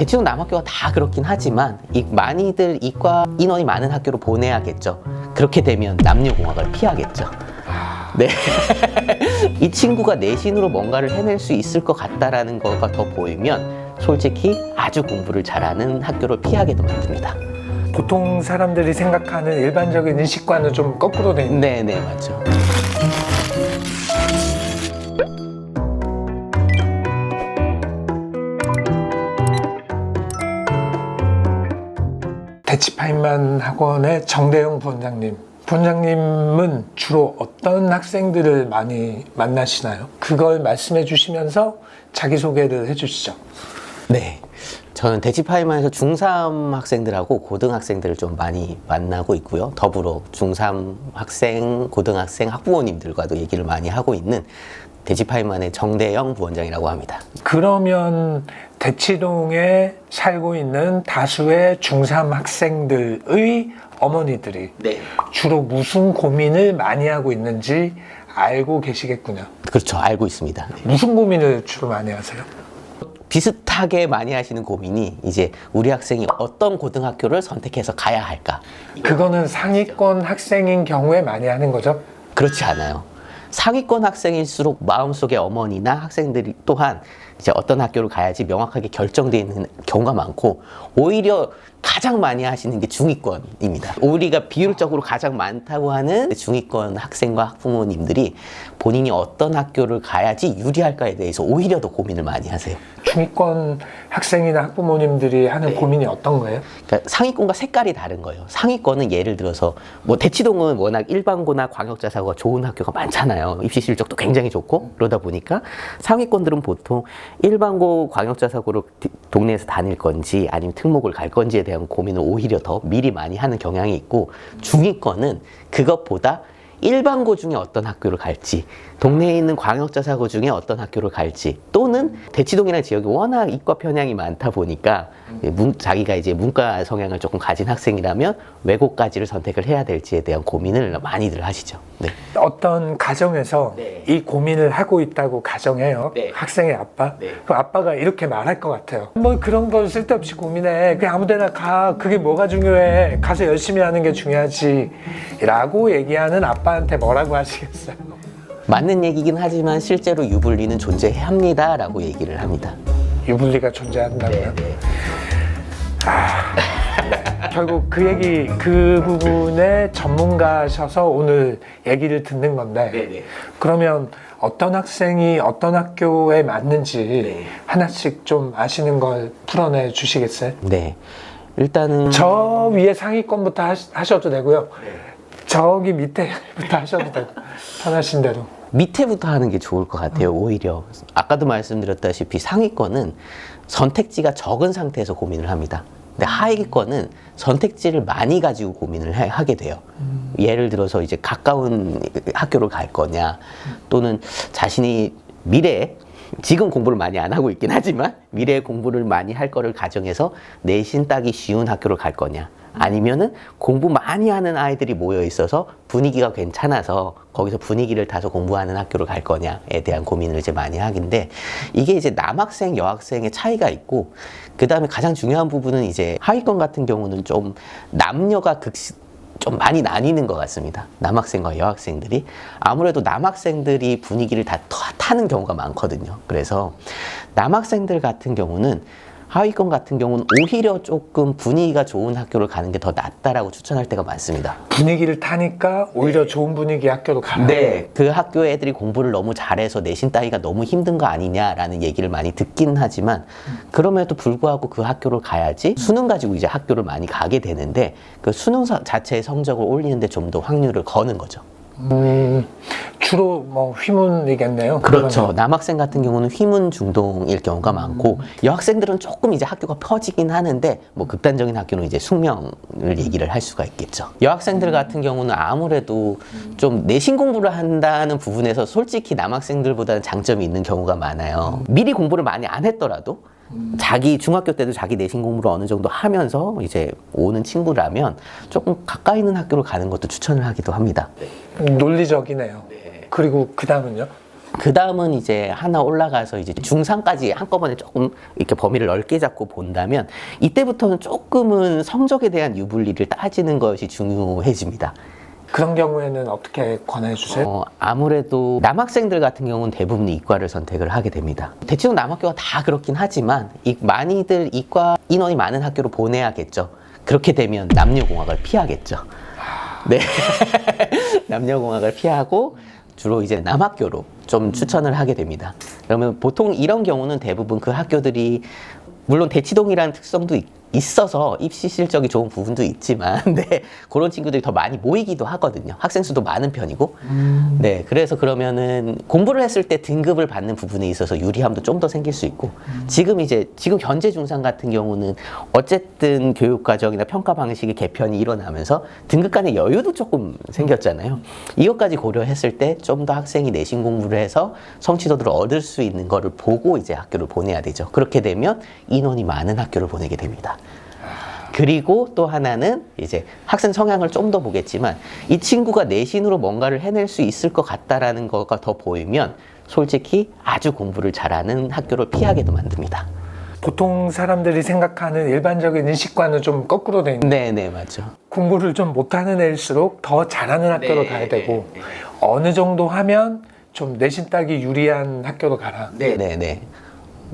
대치동 남학교가 다 그렇긴 하지만 많이들 이과 인원이 많은 학교로 보내야겠죠. 그렇게 되면 남녀공학을 피하겠죠. 네. 이 친구가 내신으로 뭔가를 해낼 수 있을 것 같다라는 거가 더 보이면 솔직히 아주 공부를 잘하는 학교를 피하게도 만듭니다. 보통 사람들이 생각하는 일반적인 인식과는 좀 거꾸로 돼 있는. 네, 맞죠. 대치파인만 학원의 정대영 부원장님. 부원장님은 주로 어떤 학생들을 많이 만나시나요? 그걸 말씀해 주시면서 자기소개를 해주시죠. 네. 저는 대치파이만에서 중3 학생들하고 고등학생들을 좀 많이 만나고 있고요. 더불어 중3 학생, 고등학생 학부모님들과도 얘기를 많이 하고 있는 대치파이만의 정대영 부원장이라고 합니다. 그러면 대치동에 살고 있는 다수의 중3 학생들의 어머니들이 네. 주로 무슨 고민을 많이 하고 있는지 알고 계시겠군요. 그렇죠. 알고 있습니다. 네. 무슨 고민을 주로 많이 하세요? 비슷하게 많이 하시는 고민이 이제 우리 학생이 어떤 고등학교를 선택해서 가야 할까? 그거는 상위권 학생인 경우에 많이 하는 거죠? 그렇지 않아요. 상위권 학생일수록 마음속에 어머니나 학생들이 또한 이제 어떤 학교를 가야지 명확하게 결정되어 있는 경우가 많고, 오히려 가장 많이 하시는 게 중위권입니다. 우리가 비율적으로 가장 많다고 하는 중위권 학생과 학부모님들이 본인이 어떤 학교를 가야지 유리할까에 대해서 오히려 더 고민을 많이 하세요. 중위권 학생이나 학부모님들이 하는 고민이 어떤 거예요? 그러니까 상위권과 색깔이 다른 거예요. 상위권은 예를 들어서 뭐 대치동은 워낙 일반고나 광역자사고가 좋은 학교가 많잖아요. 입시 실적도 굉장히 좋고, 그러다 보니까 상위권들은 보통 일반고 광역자사고로 동네에서 다닐 건지 아니면 특목을 갈 건지에 대한 고민을 오히려 더 미리 많이 하는 경향이 있고, 중위권은 그것보다 일반고 중에 어떤 학교를 갈지, 동네에 있는 광역자사고 중에 어떤 학교를 갈지, 또는 대치동이라는 지역이 워낙 이과 편향이 많다 보니까 자기가 이제 문과 성향을 조금 가진 학생이라면 외고까지를 선택을 해야 될지에 대한 고민을 많이들 하시죠. 네. 어떤 가정에서 네. 이 고민을 하고 있다고 가정해요. 네. 학생의 아빠. 네. 그 아빠가 이렇게 말할 것 같아요. 뭐 그런 걸 쓸데없이 고민해. 그냥 아무 데나 가. 그게 뭐가 중요해. 가서 열심히 하는 게 중요하지. 라고 얘기하는 아빠한테 뭐라고 하시겠어요? 맞는 얘기긴 하지만 실제로 유불리는 존재해야 합니다 라고 얘기를 합니다. 유불리가 존재한다고요? 네. 결국 그 부분에 전문가셔서 오늘 얘기를 듣는 건데, 네네. 그러면 어떤 학생이 어떤 학교에 맞는지 네. 하나씩 좀 아시는 걸 풀어내 주시겠어요? 네. 일단은 저 위에 상위권부터 하셔도 되고요. 네. 저기 밑에부터 하셔도 되고, 편하신 대로. 밑에부터 하는 게 좋을 것 같아요. 오히려 아까도 말씀드렸다시피 상위권은 선택지가 적은 상태에서 고민을 합니다. 근데 하위권은 선택지를 많이 가지고 고민을 하게 돼요. 예를 들어서 이제 가까운 학교를 갈 거냐, 또는 자신이 미래에 지금 공부를 많이 안 하고 있긴 하지만 미래에 공부를 많이 할 거를 가정해서 내신 따기 쉬운 학교를 갈 거냐, 아니면은 공부 많이 하는 아이들이 모여 있어서 분위기가 괜찮아서 거기서 분위기를 타서 공부하는 학교를 갈 거냐에 대한 고민을 이제 많이 하긴데, 이게 이제 남학생, 여학생의 차이가 있고, 그 다음에 가장 중요한 부분은 이제 하위권 같은 경우는 좀 남녀가 좀 많이 나뉘는 것 같습니다. 남학생과 여학생들이. 아무래도 남학생들이 분위기를 다 타는 경우가 많거든요. 그래서 남학생들 같은 경우는, 하위권 같은 경우는 오히려 조금 분위기가 좋은 학교를 가는 게 더 낫다라고 추천할 때가 많습니다. 분위기를 타니까 오히려 좋은 분위기 학교로 가라. 네, 그 학교 애들이 공부를 너무 잘해서 내신 따기가 너무 힘든 거 아니냐라는 얘기를 많이 듣긴 하지만, 그럼에도 불구하고 그 학교를 가야지 수능 가지고 이제 학교를 많이 가게 되는데, 그 수능 자체의 성적을 올리는데 좀 더 확률을 거는 거죠. 주로 뭐 휘문이겠네요. 그렇죠. 그러면. 남학생 같은 경우는 휘문 중동일 경우가 많고, 여학생들은 조금 이제 학교가 퍼지긴 하는데, 뭐 극단적인 학교는 이제 숙명을 얘기를 할 수가 있겠죠. 여학생들 같은 경우는 아무래도 좀 내신 공부를 한다는 부분에서 솔직히 남학생들보다는 장점이 있는 경우가 많아요. 미리 공부를 많이 안 했더라도 자기 중학교 때도 자기 내신 공부를 어느 정도 하면서 이제 오는 친구라면 조금 가까이 있는 학교를 가는 것도 추천을 하기도 합니다. 논리적이네요. 그리고 그 다음은요? 그 다음은 이제 하나 올라가서 이제 중3까지 한꺼번에 조금 이렇게 범위를 넓게 잡고 본다면 이때부터는 조금은 성적에 대한 유불리를 따지는 것이 중요해집니다. 그런 경우에는 어떻게 권해 주세요? 아무래도 남학생들 같은 경우는 대부분 이과를 선택을 하게 됩니다. 대치동 남학교가 다 그렇긴 하지만 많이들 이과 인원이 많은 학교로 보내야겠죠. 그렇게 되면 남녀공학을 피하겠죠. 네. 남녀공학을 피하고 주로 이제 남학교로 좀 추천을 하게 됩니다. 그러면 보통 이런 경우는 대부분 그 학교들이 물론 대치동이라는 특성도 있어서 입시 실적이 좋은 부분도 있지만 네, 그런 친구들이 더 많이 모이기도 하거든요. 학생 수도 많은 편이고 네, 그래서 그러면은 공부를 했을 때 등급을 받는 부분에 있어서 유리함도 좀 더 생길 수 있고 지금 현재 중3 같은 경우는 어쨌든 교육 과정이나 평가 방식의 개편이 일어나면서 등급 간의 여유도 조금 생겼잖아요. 이것까지 고려했을 때 좀 더 학생이 내신 공부를 해서 성취도들을 얻을 수 있는 거를 보고 이제 학교를 보내야 되죠. 그렇게 되면 인원이 많은 학교를 보내게 됩니다. 그리고 또 하나는 이제 학생 성향을 좀 더 보겠지만 이 친구가 내신으로 뭔가를 해낼 수 있을 것 같다라는 거가 더 보이면 솔직히 아주 공부를 잘하는 학교를 피하게도 만듭니다. 보통 사람들이 생각하는 일반적인 인식과는 좀 거꾸로 돼 있는. 네네, 맞죠. 공부를 좀 못하는 애일수록 더 잘하는 학교로 가야 되고 어느 정도 하면 좀 내신 따기 유리한 학교로 가라. 네네네.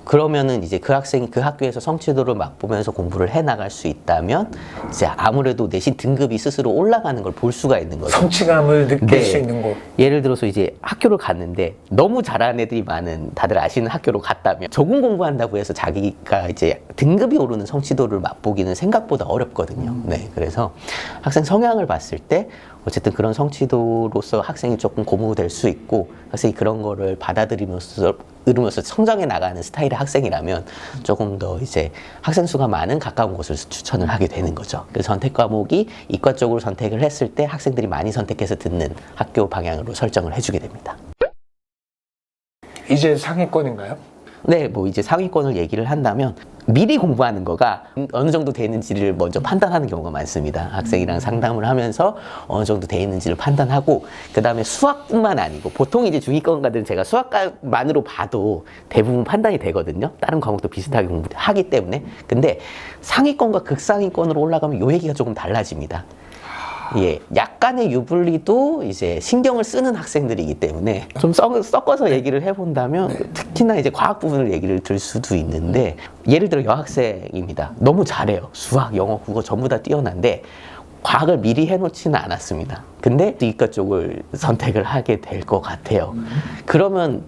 그러면은 이제 그 학생이 그 학교에서 성취도를 맛보면서 공부를 해 나갈 수 있다면 이제 아무래도 내신 등급이 스스로 올라가는 걸 볼 수가 있는 거죠. 성취감을 느낄 네. 수 있는 곳. 예를 들어서 이제 학교를 갔는데 너무 잘하는 애들이 많은 다들 아시는 학교로 갔다면 조금 공부한다고 해서 자기가 이제 등급이 오르는 성취도를 맛보기는 생각보다 어렵거든요. 네, 그래서 학생 성향을 봤을 때 어쨌든 그런 성취도로서 학생이 조금 고무될 수 있고 학생이 그런 거를 받아들이면서 성장해 나가는 스타일의 학생이라면 조금 더 이제 학생 수가 많은 가까운 곳을 추천을 하게 되는 거죠. 그래서 선택 과목이 이과 쪽으로 선택을 했을 때 학생들이 많이 선택해서 듣는 학교 방향으로 설정을 해주게 됩니다. 이제 상위권인가요? 네, 뭐 이제 상위권을 얘기를 한다면 미리 공부하는 거가 어느 정도 되는지를 먼저 판단하는 경우가 많습니다. 학생이랑 상담을 하면서 어느 정도 돼 있는지를 판단하고 그 다음에 수학뿐만 아니고 보통 이제 중위권가들은 제가 수학만으로 봐도 대부분 판단이 되거든요. 다른 과목도 비슷하게 공부하기 때문에. 근데 상위권과 극상위권으로 올라가면 요 얘기가 조금 달라집니다. 예, 약간의 유불리도 이제 신경을 쓰는 학생들이기 때문에 좀 섞어서 얘기를 해본다면 특히나 이제 과학 부분을 얘기를 들 수도 있는데 예를 들어 여학생입니다. 너무 잘해요. 수학, 영어, 국어 전부 다 뛰어난데 과학을 미리 해놓지는 않았습니다. 근데 이과 쪽을 선택을 하게 될 것 같아요. 그러면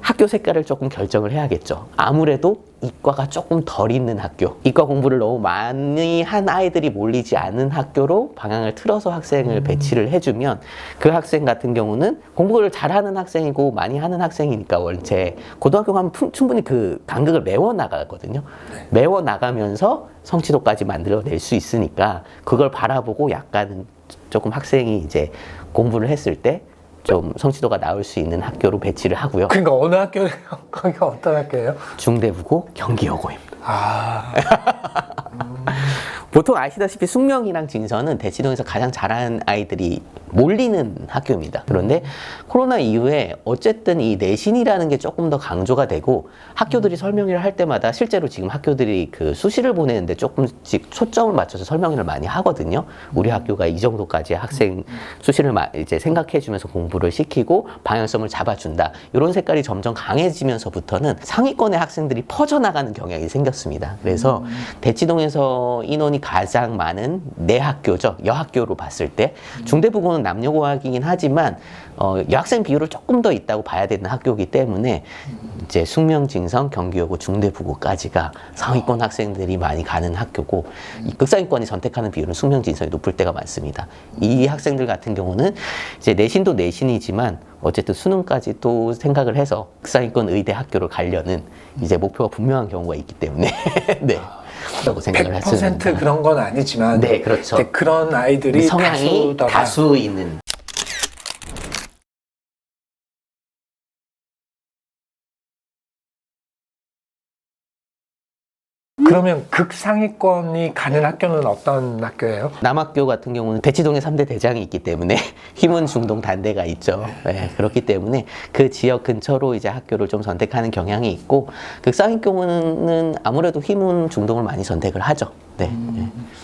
학교 색깔을 조금 결정을 해야겠죠. 아무래도 이과가 조금 덜 있는 학교, 이과 공부를 너무 많이 한 아이들이 몰리지 않은 학교로 방향을 틀어서 학생을 배치를 해주면 그 학생 같은 경우는 공부를 잘하는 학생이고 많이 하는 학생이니까 원체 고등학교 가면 충분히 그 간극을 메워나가거든요. 메워나가면서 성취도까지 만들어낼 수 있으니까 그걸 바라보고 약간은 조금 학생이 이제 공부를 했을 때 좀 성취도가 나올 수 있는 학교로 배치를 하고요. 그러니까 어느 학교예요? 거기가 어떤 학교예요? 중대부고 경기여고입니다. 아, 보통 아시다시피 숙명이랑 진서는 대치동에서 가장 잘하는 아이들이 몰리는 학교입니다. 그런데 코로나 이후에 어쨌든 이 내신이라는 게 조금 더 강조가 되고 학교들이 설명회를 할 때마다 실제로 지금 학교들이 그 수시를 보내는데 조금씩 초점을 맞춰서 설명회를 많이 하거든요. 우리 학교가 이 정도까지 학생 수시를 이제 생각해주면서 공부를 시키고 방향성을 잡아준다. 이런 색깔이 점점 강해지면서부터는 상위권의 학생들이 퍼져나가는 경향이 생겼습니다. 그래서 대치동에서 인원이 가장 많은 내 학교죠. 여학교로 봤을 때 중대부고는 남녀공학이긴 하지만 여학생 비율을 조금 더 있다고 봐야 되는 학교이기 때문에 이제 숙명, 진성, 경기여고, 중대부고까지가 상위권 학생들이 많이 가는 학교고 이 극상위권이 선택하는 비율은 숙명, 진성이 높을 때가 많습니다. 이 학생들 같은 경우는 이제 내신도 내신이지만 어쨌든 수능까지 또 생각을 해서 극상위권 의대 학교를 가려는 이제 목표가 분명한 경우가 있기 때문에 네. 라고 생각을 100% 그런 건 아니지만 네, 그렇죠. 그런 아이들이 성향이 다수 있는 그러면 극상위권이 가는 학교는 어떤 학교예요? 남학교 같은 경우는 대치동에 3대 대장이 있기 때문에 휘문 중동 단대가 있죠. 네, 그렇기 때문에 그 지역 근처로 이제 학교를 좀 선택하는 경향이 있고 극상위 경우는 아무래도 휘문 중동을 많이 선택을 하죠. 네.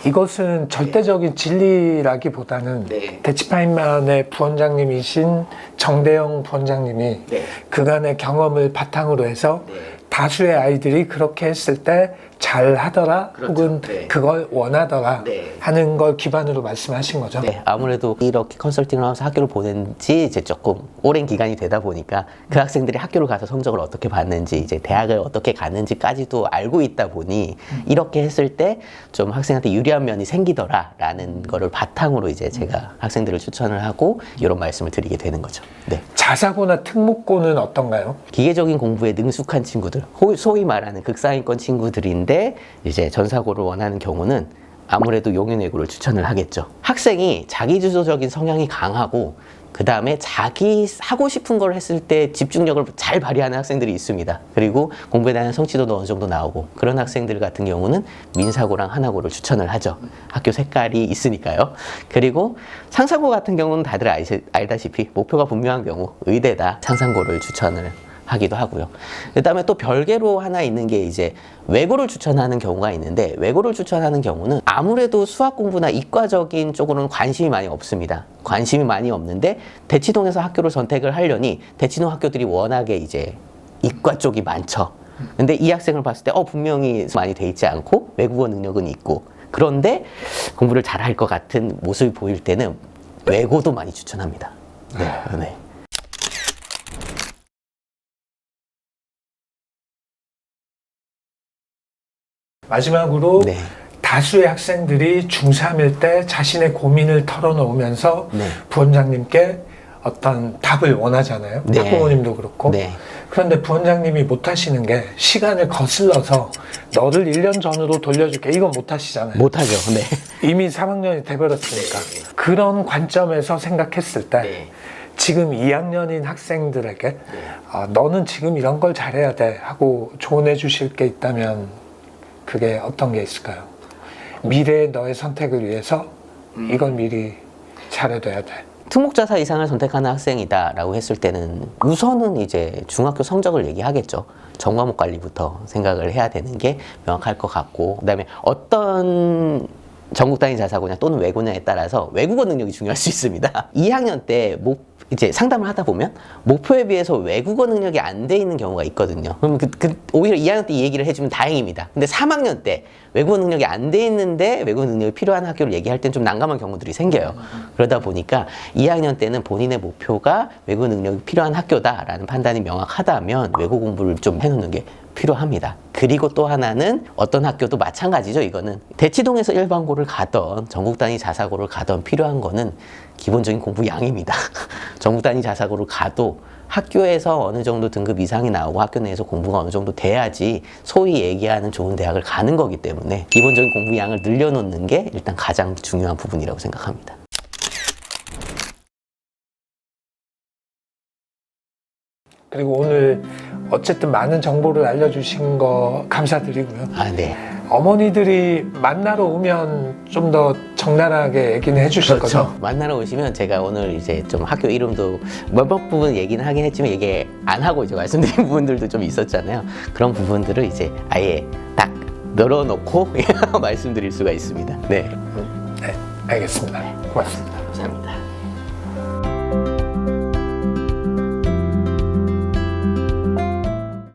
이것은 절대적인 진리라기보다는 네. 대치파인만의 부원장님이신 정대영 부원장님이 네. 그간의 경험을 바탕으로 해서 네. 다수의 아이들이 그렇게 했을 때 잘 하더라 그렇죠. 혹은 네. 그걸 원하더라 네. 하는 걸 기반으로 말씀하신 거죠. 네, 아무래도 이렇게 컨설팅을 하면서 학교를 보낸 지 이제 조금 오랜 기간이 되다 보니까 그 학생들이 학교를 가서 성적을 어떻게 받는지 이제 대학을 어떻게 가는지까지도 알고 있다 보니 이렇게 했을 때 좀 학생한테 유리한 면이 생기더라라는 거를 바탕으로 이제 제가 학생들을 추천을 하고 이런 말씀을 드리게 되는 거죠. 네. 자사고나 특목고는 어떤가요? 기계적인 공부에 능숙한 친구들, 소위 말하는 극상위권 친구들인데 이제 전사고를 원하는 경우는 아무래도 용인외고를 추천을 하겠죠. 학생이 자기주도적인 성향이 강하고 그 다음에 자기 하고 싶은 걸 했을 때 집중력을 잘 발휘하는 학생들이 있습니다. 그리고 공부에 대한 성취도도 어느 정도 나오고 그런 학생들 같은 경우는 민사고랑 하나고를 추천을 하죠. 학교 색깔이 있으니까요. 그리고 상상고 같은 경우는 다들 알다시피 목표가 분명한 경우 의대다 상상고를 추천을 하기도 하고요. 그 다음에 또 별개로 하나 있는 게 이제 외고를 추천하는 경우가 있는데 외고를 추천하는 경우는 아무래도 수학 공부나 이과적인 쪽으로는 관심이 많이 없습니다. 관심이 많이 없는데 대치동에서 학교를 선택을 하려니 대치동 학교들이 워낙에 이제 이과 쪽이 많죠. 근데 이 학생을 봤을 때 분명히 많이 돼 있지 않고 외국어 능력은 있고 그런데 공부를 잘할 것 같은 모습이 보일 때는 외고도 많이 추천합니다. 네. 네. 마지막으로 네. 다수의 학생들이 중3일 때 자신의 고민을 털어놓으면서 네. 부원장님께 어떤 답을 원하잖아요. 네. 학부모님도 그렇고. 네. 그런데 부원장님이 못하시는 게 시간을 거슬러서 너를 1년 전으로 돌려줄게. 이건 못하시잖아요. 못하죠. 네. 이미 3학년이 돼버렸으니까. 네. 그런 관점에서 생각했을 때 네. 지금 2학년인 학생들에게 너는 지금 이런 걸 잘해야 돼 하고 조언해 주실 게 있다면 그게 어떤 게 있을까요? 미래의 너의 선택을 위해서 이걸 미리 잘해둬야 돼. 특목자사 이상을 선택하는 학생이다라고 했을 때는 우선은 이제 중학교 성적을 얘기하겠죠. 전과목 관리부터 생각을 해야 되는 게 명확할 것 같고 그다음에 어떤 전국 단위 자사고냐 또는 외고냐에 따라서 외국어 능력이 중요할 수 있습니다. 2학년 때 이제 상담을 하다 보면 목표에 비해서 외국어 능력이 안 돼 있는 경우가 있거든요. 그럼 오히려 2학년 때 이 얘기를 해주면 다행입니다. 근데 3학년 때 외국어 능력이 안 돼 있는데 외국어 능력이 필요한 학교를 얘기할 땐 좀 난감한 경우들이 생겨요. 그러다 보니까 2학년 때는 본인의 목표가 외국어 능력이 필요한 학교다라는 판단이 명확하다면 외국어 공부를 좀 해놓는 게 필요합니다. 그리고 또 하나는 어떤 학교도 마찬가지죠. 이거는 대치동에서 일반고를 가던 전국 단위 자사고를 가던 필요한 거는 기본적인 공부 양입니다. 전국 단위 자사고를 가도 학교에서 어느 정도 등급 이상이 나오고 학교 내에서 공부가 어느 정도 돼야지 소위 얘기하는 좋은 대학을 가는 거기 때문에 기본적인 공부 양을 늘려놓는 게 일단 가장 중요한 부분이라고 생각합니다. 그리고 오늘 어쨌든 많은 정보를 알려주신 거 감사드리고요. 네. 어머니들이 만나러 오면 좀 더 적나라하게 얘기는 해주실 거죠? 만나러 오시면 제가 오늘 이제 좀 학교 이름도 몇몇 부분 얘기는 하긴 했지만 얘기 안 하고 이제 말씀드린 부분들도 좀 있었잖아요. 그런 부분들을 이제 아예 딱 늘어놓고 말씀드릴 수가 있습니다. 네. 네, 알겠습니다. 고맙습니다.